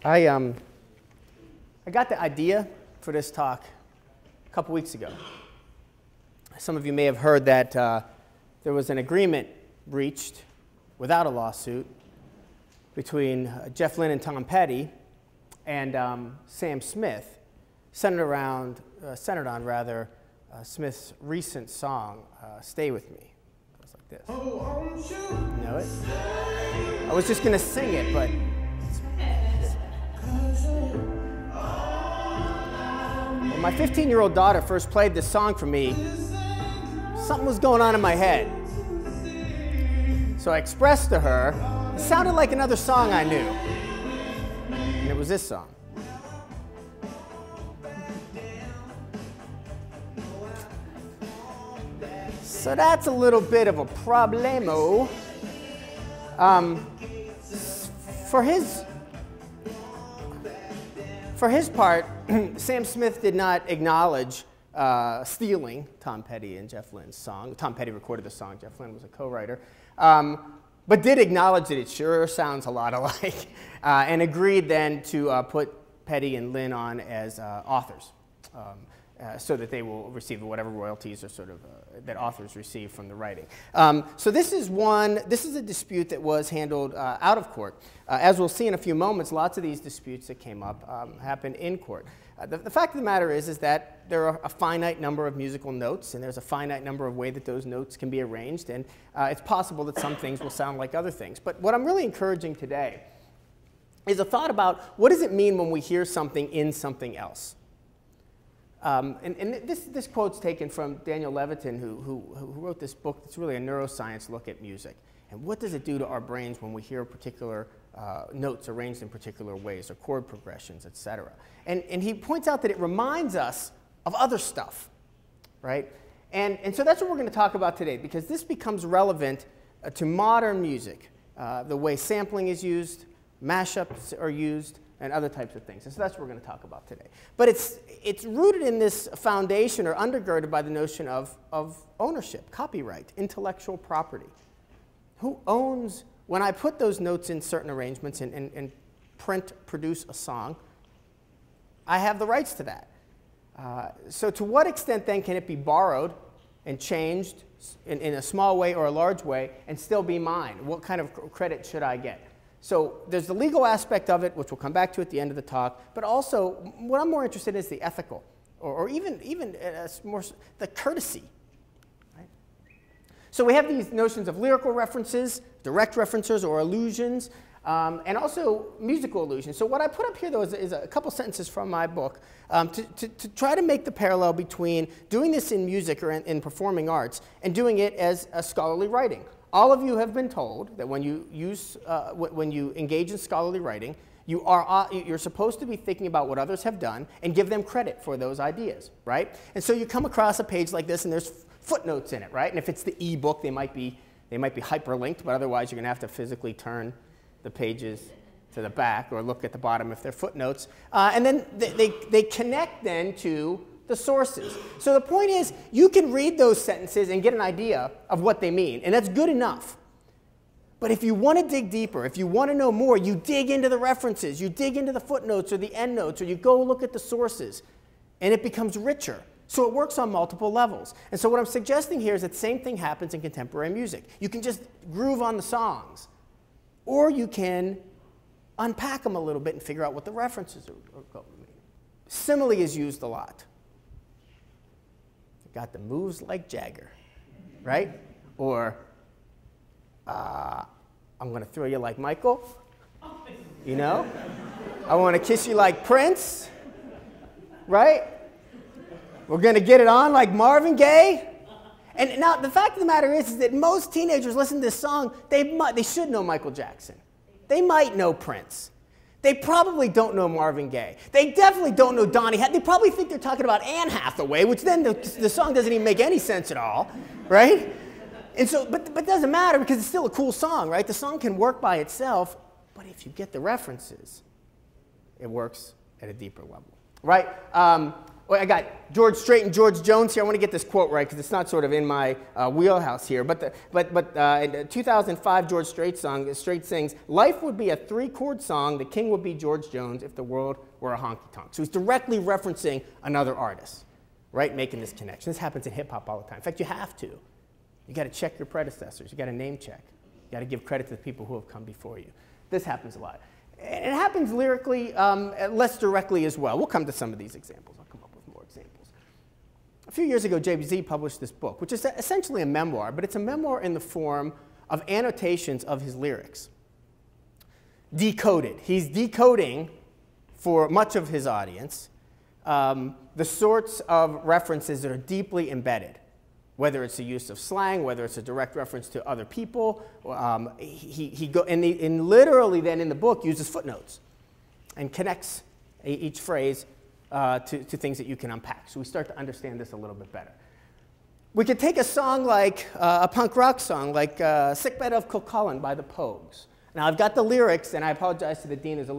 I got the idea for this talk a couple weeks ago. Some of you may have heard that there was an agreement reached without a lawsuit between Jeff Lynne and Tom Petty and Sam Smith, centered on Smith's recent song, "Stay With Me." It goes like this. You know it? I was just going to sing it, but when my 15-year-old daughter first played this song for me, something was going on in my head. So I expressed to her, it sounded like another song I knew. And it was this song. So that's a little bit of a problemo. For his part, Sam Smith did not acknowledge stealing Tom Petty and Jeff Lynne's song. Tom Petty recorded the song. Jeff Lynne was a co-writer. But did acknowledge that it sure sounds a lot alike, and agreed then to put Petty and Lynne on as authors, so that they will receive whatever royalties or that authors receive from the writing. So this is a dispute that was handled out of court. As we'll see in a few moments, lots of these disputes that came up happened in court. The fact of the matter is that there are a finite number of musical notes, and there's a finite number of ways that those notes can be arranged, and it's possible that some things will sound like other things. But what I'm really encouraging today is a thought about what does it mean when we hear something in something else. And this quote's taken from Daniel Levitin, who wrote this book that's really a neuroscience look at music. And what does it do to our brains when we hear particular notes arranged in particular ways, or chord progressions, etc. And he points out that it reminds us of other stuff, right? And so that's what we're going to talk about today, because this becomes relevant to modern music, the way sampling is used, mashups are used, and other types of things. And so that's what we're going to talk about today. But it's rooted in this foundation, or undergirded by the notion of ownership, copyright, intellectual property. Who owns, when I put those notes in certain arrangements and produce a song, I have the rights to that. So to what extent then can it be borrowed and changed in a small way or a large way and still be mine? What kind of credit should I get? So there's the legal aspect of it, which we'll come back to at the end of the talk, but also what I'm more interested in is the ethical, or even more the courtesy. Right? So we have these notions of lyrical references, direct references or allusions, and also musical allusions. So what I put up here, though, is a couple sentences from my book to try to make the parallel between doing this in music or in performing arts and doing it as a scholarly writing. All of you have been told that when you engage in scholarly writing, you're supposed to be thinking about what others have done and give them credit for those ideas, right? And so you come across a page like this, and there's footnotes in it, right? And if it's the e-book, they might be hyperlinked, but otherwise you're going to have to physically turn the pages to the back or look at the bottom if they're footnotes. And then they connect then to the sources. So the point is, you can read those sentences and get an idea of what they mean, and that's good enough. But if you want to dig deeper, if you want to know more, you dig into the references, you dig into the footnotes or the endnotes, or you go look at the sources, and it becomes richer. So it works on multiple levels. And so what I'm suggesting here is that the same thing happens in contemporary music. You can just groove on the songs, or you can unpack them a little bit and figure out what the references are going to mean. Simile is used a lot. Got the moves like Jagger, right? Or I'm going to throw you like Michael, you know? I want to kiss you like Prince, right? We're going to get it on like Marvin Gaye. And now the fact of the matter is that most teenagers listen to this song, they should know Michael Jackson. They might know Prince. They probably don't know Marvin Gaye. They definitely don't know Donny Hathaway. They probably think they're talking about Anne Hathaway, which then the song doesn't even make any sense at all, right? And so, but it doesn't matter because it's still a cool song, right? The song can work by itself, but if you get the references, it works at a deeper level, right? Well, I got George Strait and George Jones here. I want to get this quote right because it's not sort of in my wheelhouse here. But in 2005, George Strait sings, "Life would be a 3-chord song. The king would be George Jones if the world were a honky-tonk." So he's directly referencing another artist, right? Making this connection. This happens in hip-hop all the time. In fact, you have to. You got to check your predecessors. You got to name check. You got to give credit to the people who have come before you. This happens a lot. And it happens lyrically less directly as well. We'll come to some of these examples. I'll come up with more examples. A few years ago, Jay-Z published this book, which is essentially a memoir, but it's a memoir in the form of annotations of his lyrics. Decoded. He's decoding, for much of his audience, the sorts of references that are deeply embedded, whether it's the use of slang, whether it's a direct reference to other people. And literally then in the book uses footnotes and connects each phrase to things that you can unpack. So we start to understand this a little bit better. We could take a song like a punk rock song like Sickbed of Kilcullen by the Pogues. Now I've got the lyrics, and I apologize to the dean. There's a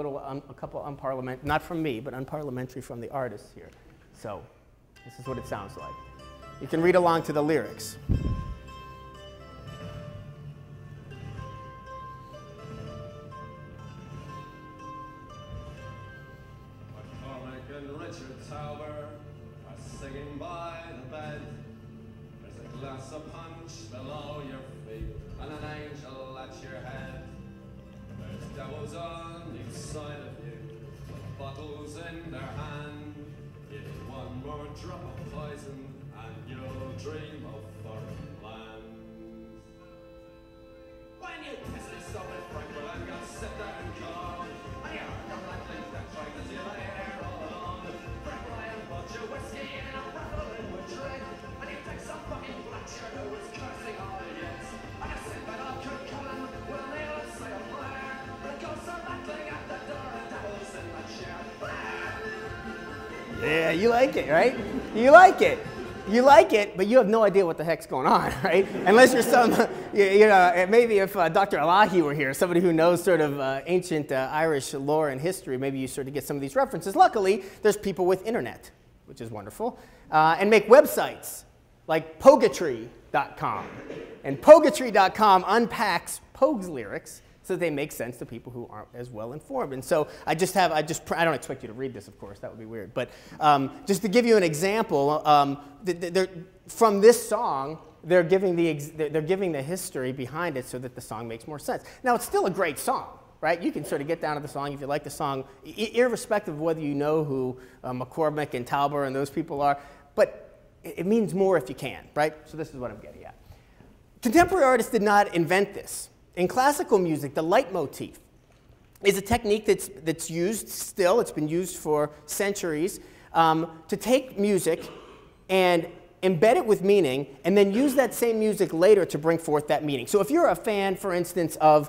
couple unparliamentary, not from me, but unparliamentary from the artists here. So this is what it sounds like. You can read along to the lyrics. McCormick and Richard Tauber are singing by the bed. There's a glass of punch below your feet and an angel at your head. There's devils on each side of you with bottles in their hand. Give one more drop of poison and you'll dream of foreign lands. When you kiss this song in Frankfurt, I'm gonna sit there and call. And you're coming like things that try to see the air all alone. Frankfurt, I bought you whiskey and a rattle in with drink. And you take some fucking black shirt who was cursing all the years. I can sit by all Kurt Cullen with a nail of sail flare. But it goes so rattling at the door and devils in the chair. Yeah, you like it, right? You like it. You like it, but you have no idea what the heck's going on, right? Unless you're some, maybe if Dr. Elahi were here, somebody who knows sort of ancient Irish lore and history, maybe you sort of get some of these references. Luckily, there's people with internet, which is wonderful, and make websites like Pogetry.com. And Pogetry.com unpacks Pogue's lyrics so that they make sense to people who aren't as well informed. And so I don't expect you to read this, of course, that would be weird. But just to give you an example, from this song, they're giving the history behind it so that the song makes more sense. Now, it's still a great song, right? You can sort of get down to the song if you like the song, irrespective of whether you know who McCormick and Tauber and those people are. But it means more if you can, right? So this is what I'm getting at. Contemporary artists did not invent this. In classical music, the leitmotif is a technique that's used still. It's been used for centuries to take music and embed it with meaning and then use that same music later to bring forth that meaning. So if you're a fan, for instance, of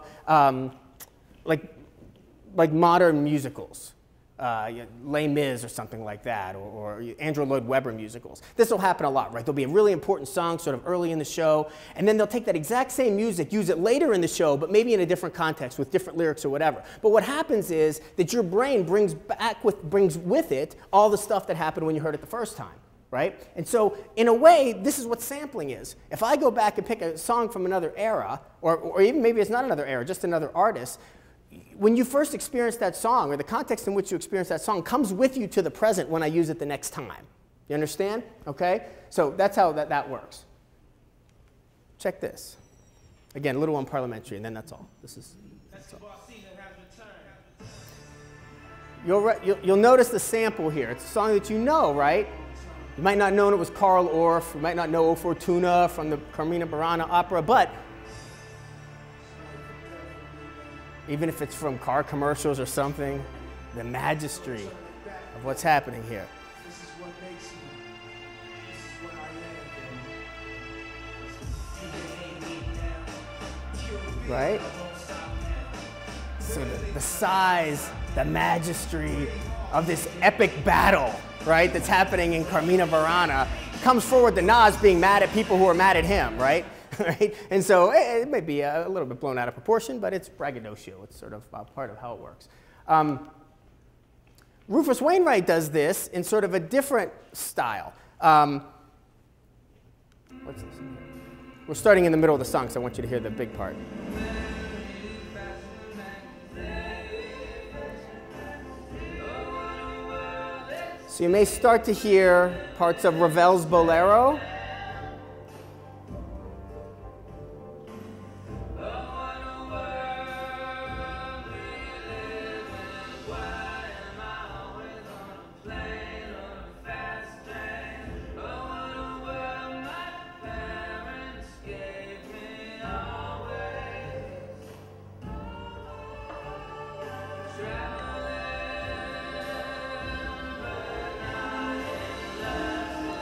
like modern musicals, Les Mis or something like that, or Andrew Lloyd Webber musicals. This will happen a lot, right? There'll be a really important song sort of early in the show, and then they'll take that exact same music, use it later in the show, but maybe in a different context with different lyrics or whatever. But what happens is that your brain brings with it all the stuff that happened when you heard it the first time, right? And so, in a way, this is what sampling is. If I go back and pick a song from another era, or even maybe it's not another era, just another artist, when you first experience that song, or the context in which you experience that song, comes with you to the present when I use it the next time. You understand? Okay? So that's how that works. Check this. Again, a little unparliamentary, and then that's all. That's all. You'll notice the sample here. It's a song that you know, right? You might not know it was Carl Orff. You might not know O Fortuna from the Carmina Burana opera, but even if it's from car commercials or something, the majesty of what's happening here. This is what makes me. This is what I am. Right? So the size, the majesty of this epic battle, right, that's happening in Carmina Burana comes forward to Nas being mad at people who are mad at him, right? Right? And so it may be a little bit blown out of proportion, but it's braggadocio. It's sort of part of how it works. Rufus Wainwright does this in sort of a different style. What's this? We're starting in the middle of the song, so I want you to hear the big part. So you may start to hear parts of Ravel's Bolero.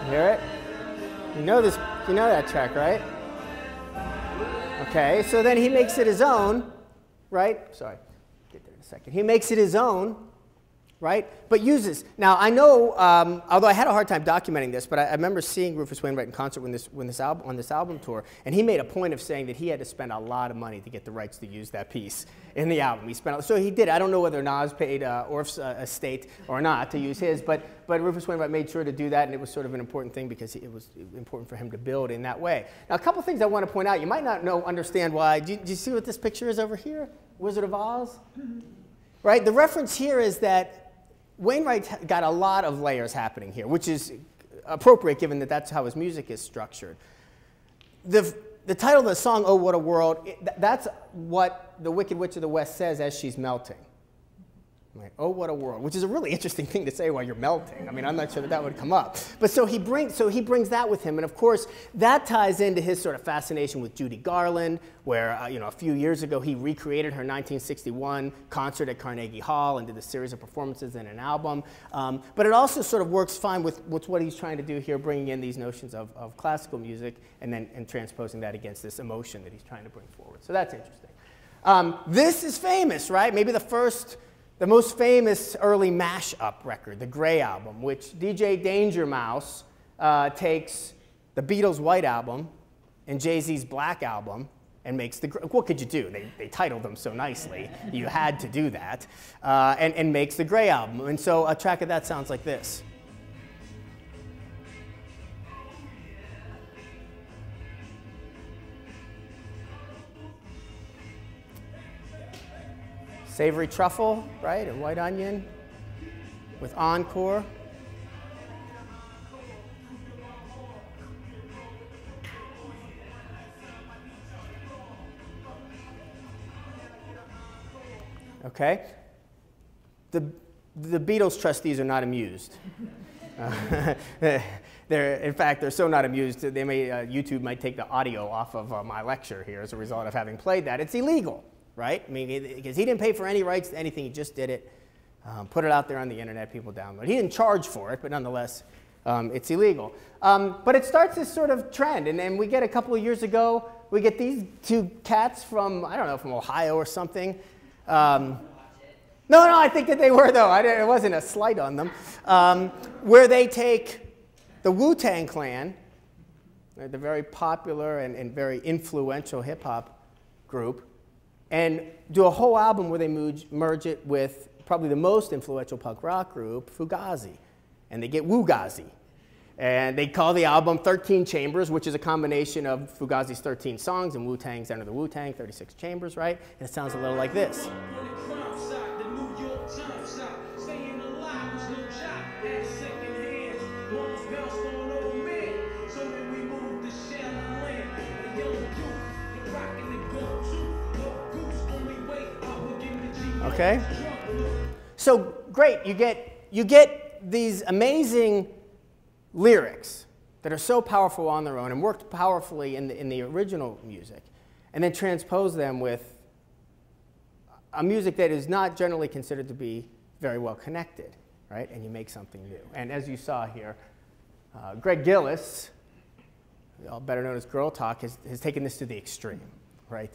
Hear it? You know this, you know that track, right? Okay, so then he makes it his own, right? Sorry, get there in a second. He makes it his own, right? But uses, now I know, although I had a hard time documenting this, but I remember seeing Rufus Wainwright in concert on this album tour, and he made a point of saying that he had to spend a lot of money to get the rights to use that piece in the album. He spent, so he did. I don't know whether Nas paid Orff's estate or not to use his, but Rufus Wainwright made sure to do that, and it was sort of an important thing because it was important for him to build in that way. Now, a couple things I want to point out. You might not understand why. Do you see what this picture is over here? Wizard of Oz? Right? The reference here is that Wainwright got a lot of layers happening here, which is appropriate given that that's how his music is structured. The title of the song, Oh What a World, that's what the Wicked Witch of the West says as she's melting. Like, oh, what a world, which is a really interesting thing to say while you're melting. I mean, I'm not sure that would come up. But so he brings that with him. And of course, that ties into his sort of fascination with Judy Garland, where a few years ago he recreated her 1961 concert at Carnegie Hall and did a series of performances and an album. But it also sort of works fine with what he's trying to do here, bringing in these notions of classical music and transposing that against this emotion that he's trying to bring forward. So that's interesting. This is famous, right? Maybe the most famous early mash-up record, the Gray Album, which DJ Danger Mouse takes the Beatles' White Album and Jay-Z's Black Album and makes the, what could you do? They titled them so nicely. You had to do that. And makes the Gray Album. And so a track of that sounds like this. Savory truffle, right, and white onion with encore. Okay. The Beatles trustees are not amused. In fact, they're so not amused that YouTube might take the audio off of my lecture here as a result of having played that. It's illegal. Right? I mean, because he didn't pay for any rights to anything, he just did it, put it out there on the internet, people download. He didn't charge for it, but nonetheless, it's illegal. But it starts this sort of trend, and then we get a couple of years ago, we get these two cats from, I don't know, from Ohio or something. No, I think that they were, though. It wasn't a slight on them. Where they take the Wu-Tang Clan, the very popular and very influential hip-hop group, and do a whole album where they merge it with probably the most influential punk rock group, Fugazi. And they get Wugazi. And they call the album 13 Chambers, which is a combination of Fugazi's 13 songs and Wu-Tang's Enter the Wu-Tang, 36 Chambers, right? And it sounds a little like this. Okay? So great, you get these amazing lyrics that are so powerful on their own and worked powerfully in the original music, and then transpose them with a music that is not generally considered to be very well connected, right? And you make something new. And as you saw here, Greg Gillis, better known as Girl Talk, has taken this to the extreme, right?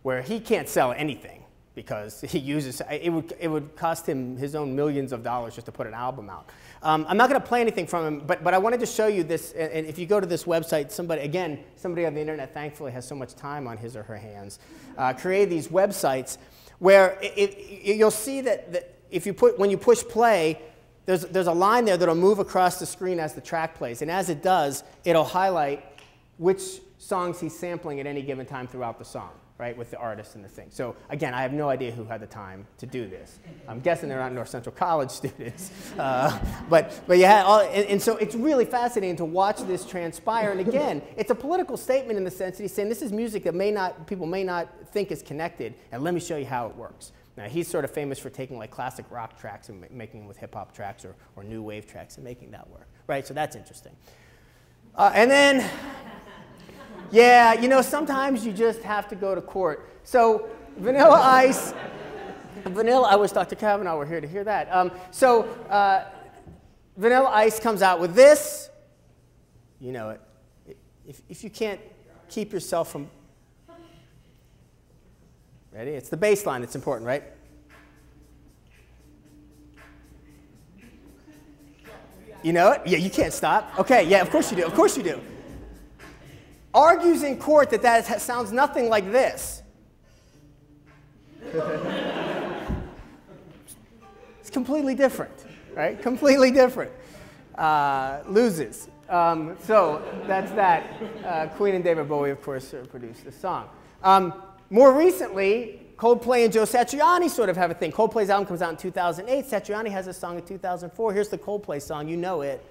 Where he can't sell anything, because he uses, it would cost him his own millions of dollars just to put an album out. I'm not going to play anything from him, but I wanted to show you this, and if you go to this website, somebody on the internet thankfully has so much time on his or her hands, create these websites where you'll see that when you push play, there's a line there that'll move across the screen as the track plays. And as it does, it'll highlight which songs he's sampling at any given time throughout the song, right, with the artist and the thing. So again, I have no idea who had the time to do this. I'm guessing they're not North Central College students. But yeah, and so it's really fascinating to watch this transpire. And again, it's a political statement in the sense that he's saying this is music that people may not think is connected, and let me show you how it works. Now, he's sort of famous for taking like classic rock tracks and making them with hip-hop tracks or new wave tracks and making that work, right? So that's interesting. And then, yeah, you know, sometimes you just have to go to court. So Vanilla Ice, I wish Dr. Kavanaugh were here to hear that. Vanilla Ice comes out with this. You know it. If you can't keep yourself from... Ready? It's the bass line that's important, right? You know it? Yeah, you can't stop. Okay, yeah, of course you do. Of course you do. Argues in court that sounds nothing like this. It's completely different, right? Completely different. Loses. So that's that. Queen and David Bowie, of course, produced the song. More recently, Coldplay and Joe Satriani sort of have a thing. Coldplay's album comes out in 2008. Satriani has a song in 2004. Here's the Coldplay song. You know it.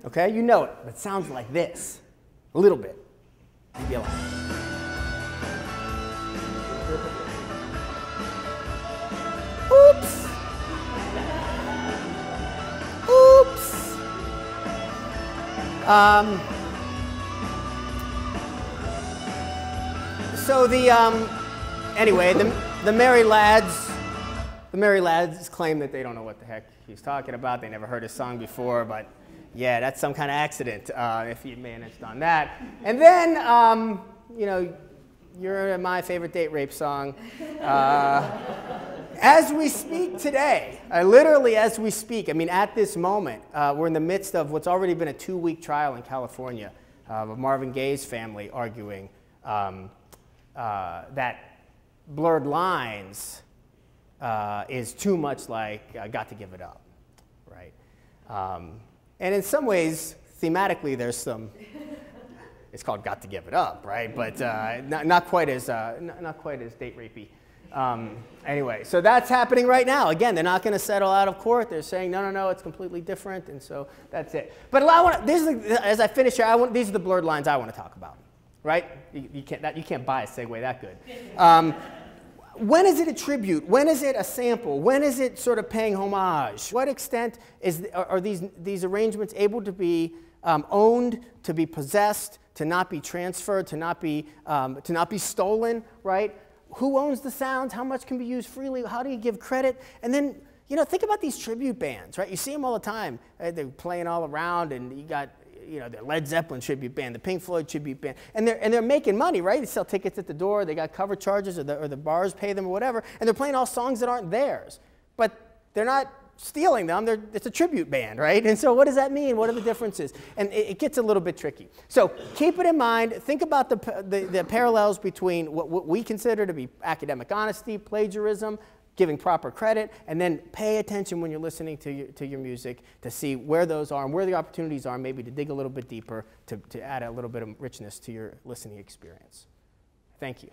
Okay, you know it, but it sounds like this. A little bit. Maybe a lot. Oops. Oops. So anyway, the Merry Lads claim that they don't know what the heck he's talking about. They never heard his song before, but yeah, that's some kind of accident if you managed on that. And then, you know, you're my favorite date rape song. As we speak today, literally as we speak, I mean, at this moment, we're in the midst of what's already been a 2-week trial in California of Marvin Gaye's family arguing that Blurred Lines is too much like Got to Give It Up, right? And in some ways, thematically, there's some, it's called Got to Give It Up, right? But not quite as date rapey. Anyway, so that's happening right now. Again, they're not going to settle out of court. They're saying, no, it's completely different, and so that's it. But as I finish here, these are the blurred lines I want to talk about, right? You can't buy a segue that good. When is it a tribute? When is it a sample? When is it sort of paying homage? To what extent are these arrangements able to be owned, to be possessed, to not be transferred, to not be stolen, right? Who owns the sounds? How much can be used freely? How do you give credit? And then, you know, think about these tribute bands, right? You see them all the time. They're playing all around, and you got, you know, the Led Zeppelin tribute band, the Pink Floyd tribute band, and they're making money, right? They sell tickets at the door, they got cover charges, or the bars pay them or whatever, and they're playing all songs that aren't theirs. But they're not stealing them, it's a tribute band, right? And so what does that mean? What are the differences? And it gets a little bit tricky. So keep it in mind, think about the parallels between what we consider to be academic honesty, plagiarism, giving proper credit, and then pay attention when you're listening to your music to see where those are and where the opportunities are, maybe to dig a little bit deeper to add a little bit of richness to your listening experience. Thank you.